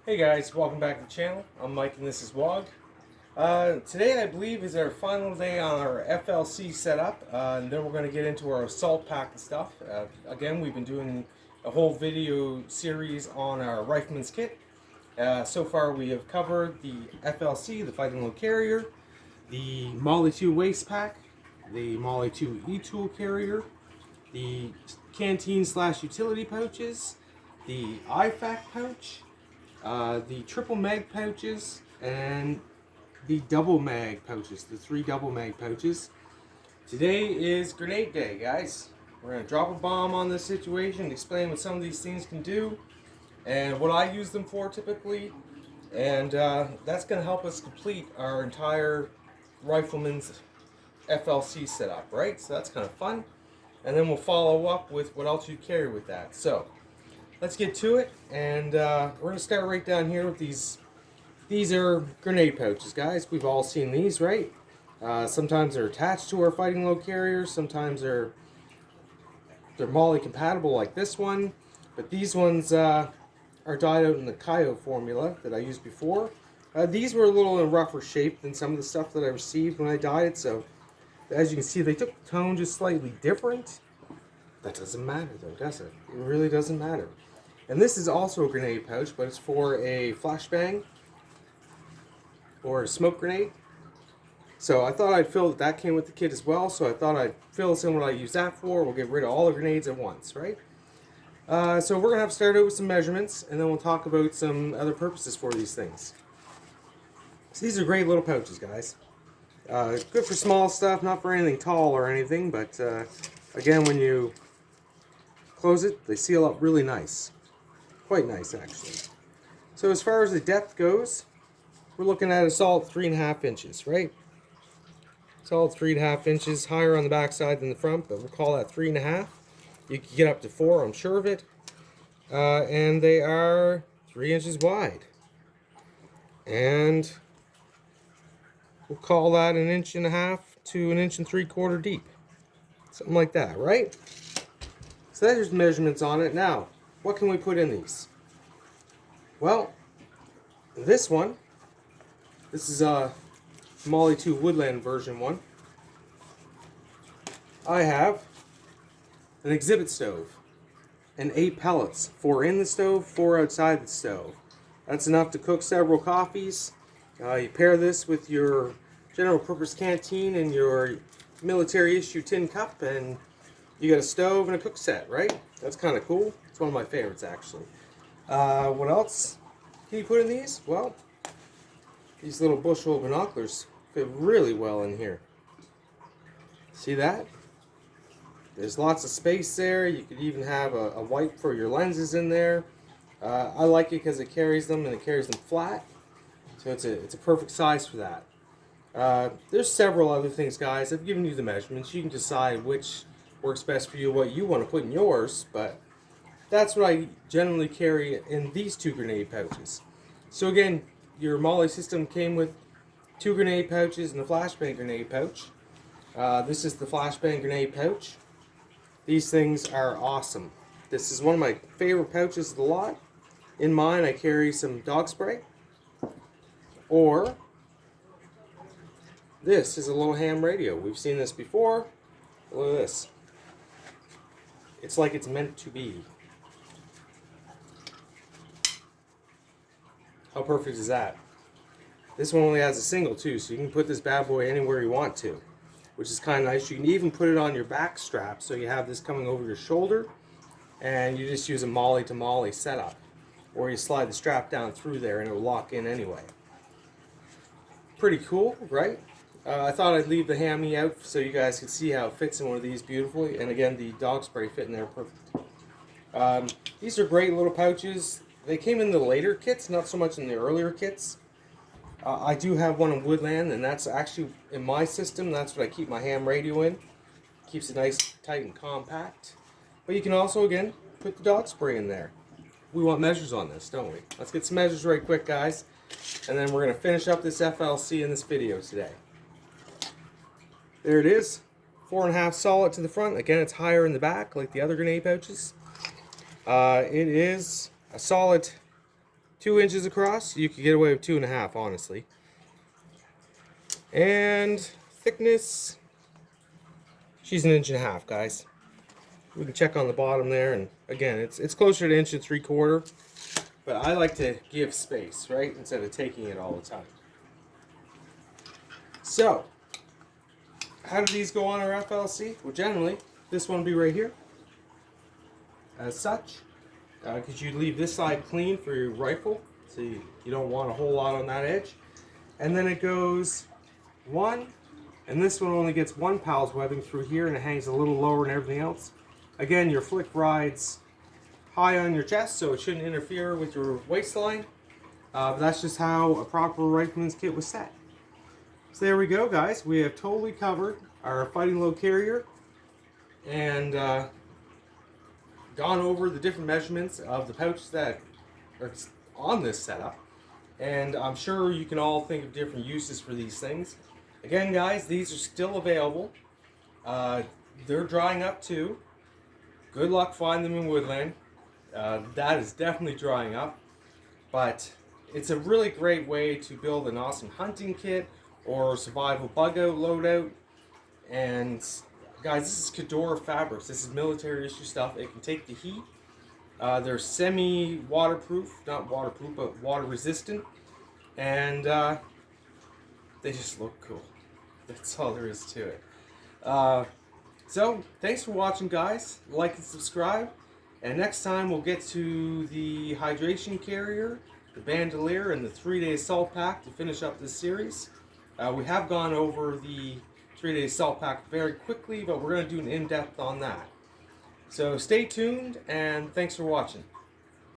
Hey guys, welcome back to the channel. I'm Mike and this is Wog. Today I believe is our final day on our FLC setup, and then we're going to get into our assault pack and stuff. Again, we've been doing a whole video series on our riflemen's kit. So far we have covered the FLC, the fighting load carrier, the Molly 2 waist pack, the Molly 2 e-tool carrier, the canteen / utility pouches, the IFAC pouch, the triple mag pouches, and the double mag pouches, the 3 double mag pouches. Today is grenade day, guys. We're going to drop a bomb on this situation, explain what some of these things can do, and what I use them for typically. And that's going to help us complete our entire rifleman's FLC setup, right? So that's kind of fun. And then we'll follow up with what else you carry with that. So let's get to it, and we're going to start right down here with these. These are grenade pouches, guys. We've all seen these, right? Sometimes they're attached to our fighting load carriers. Sometimes they're Molly compatible like this one. But these ones are dyed out in the Coyote formula that I used before. These were a little in rougher shape than some of the stuff that I received when I dyed it. So as you can see, they took the tone just slightly different. That doesn't matter though, does it? It really doesn't matter. And this is also a grenade pouch, but it's for a flashbang or a smoke grenade. So I thought I'd fill that came with the kit as well. So I thought I'd fill this in what I use that for. We'll get rid of all the grenades at once, right? So we're gonna have to start out with some measurements, and then we'll talk about some other purposes for these things. So these are great little pouches, guys. Good for small stuff, not for anything tall or anything, but again, when you close it, they seal up really nice. Quite nice, actually. So as far as the depth goes, we're looking at a solid 3.5 inches, right? Solid 3.5 inches, higher on the back side than the front, but we'll call that 3.5. You can get up to 4, I'm sure of it. And they are 3 inches wide. And we'll call that 1.5 inches to 1 3/4 inches deep. Something like that, right? So there's measurements on it. Now, what can we put in these? Well, this one, this is a Molly 2 Woodland version one. I have an exhibit stove and 8 pellets, 4 in the stove, 4 outside the stove. That's enough to cook several coffees. You pair this with your general purpose canteen and your military issue tin cup, and you got a stove and a cook set, right? That's kind of cool. It's one of my favorites, actually. What else can you put in these? Well, these little bushel binoculars fit really well in here. See that? There's lots of space there. You could even have a wipe for your lenses in there. I like it because it carries them and it carries them flat. So it's a perfect size for that. There's several other things, guys. I've given you the measurements. You can decide which works best for you, what you want to put in yours, but that's what I generally carry in these 2 grenade pouches. So again, your Molly system came with 2 grenade pouches and a flashbang grenade pouch. This is the flashbang grenade pouch. These things are awesome. This is one of my favorite pouches of the lot. In mine, I carry some dog spray. Or this is a little ham radio. We've seen this before. Look at this. It's like it's meant to be. How perfect is that? This one only has a single too, so you can put this bad boy anywhere you want to, which is kind of nice. You can even put it on your back strap, so you have this coming over your shoulder, and you just use a Molly to Molly setup, or you slide the strap down through there and it will lock in anyway. Pretty cool, right? I thought I'd leave the hammy out so you guys could see how it fits in one of these beautifully, and again, the dog spray fit in there perfect. These are great little pouches. They came in the later kits, not so much in the earlier kits. I do have one in Woodland, and that's actually in my system. That's what I keep my ham radio in. Keeps it nice, tight, and compact. But you can also, again, put the dog spray in there. We want measures on this, don't we? Let's get some measures right quick, guys. And then we're going to finish up this FLC in this video today. There it is. 4.5 solid to the front. Again, it's higher in the back, like the other grenade pouches. It is a solid 2 inches across. You could get away with 2.5, honestly. And thickness, she's 1.5 inches, guys. We can check on the bottom there, and again, it's closer to 1 3/4 inches. But I like to give space, right, instead of taking it all the time. So, how do these go on our FLC? Well, generally, this one will be right here, as such, because you leave this side clean for your rifle, so you don't want a whole lot on that edge. And then it goes one, and this one only gets one PALS webbing through here, and it hangs a little lower than everything else. Again, your flick rides high on your chest, so it shouldn't interfere with your waistline. But that's just how a proper rifleman's kit was set. So there we go, guys. We have totally covered our fighting load carrier and gone over the different measurements of the pouches that are on this setup. And I'm sure you can all think of different uses for these things. Again, guys, these are still available. They're drying up too. Good luck finding them in woodland. That is definitely drying up. But it's a really great way to build an awesome hunting kit or survival bug out loadout. And guys, this is Cador fabrics. This is military issue stuff. It can take the heat. They're semi-waterproof, not waterproof, but water resistant. And they just look cool. That's all there is to it. So, thanks for watching, guys. Like and subscribe. And next time we'll get to the hydration carrier, the bandolier, and the 3-day assault pack to finish up this series. We have gone over the 3-day assault pack very quickly, but we're going to do an in-depth on that. So stay tuned, and thanks for watching.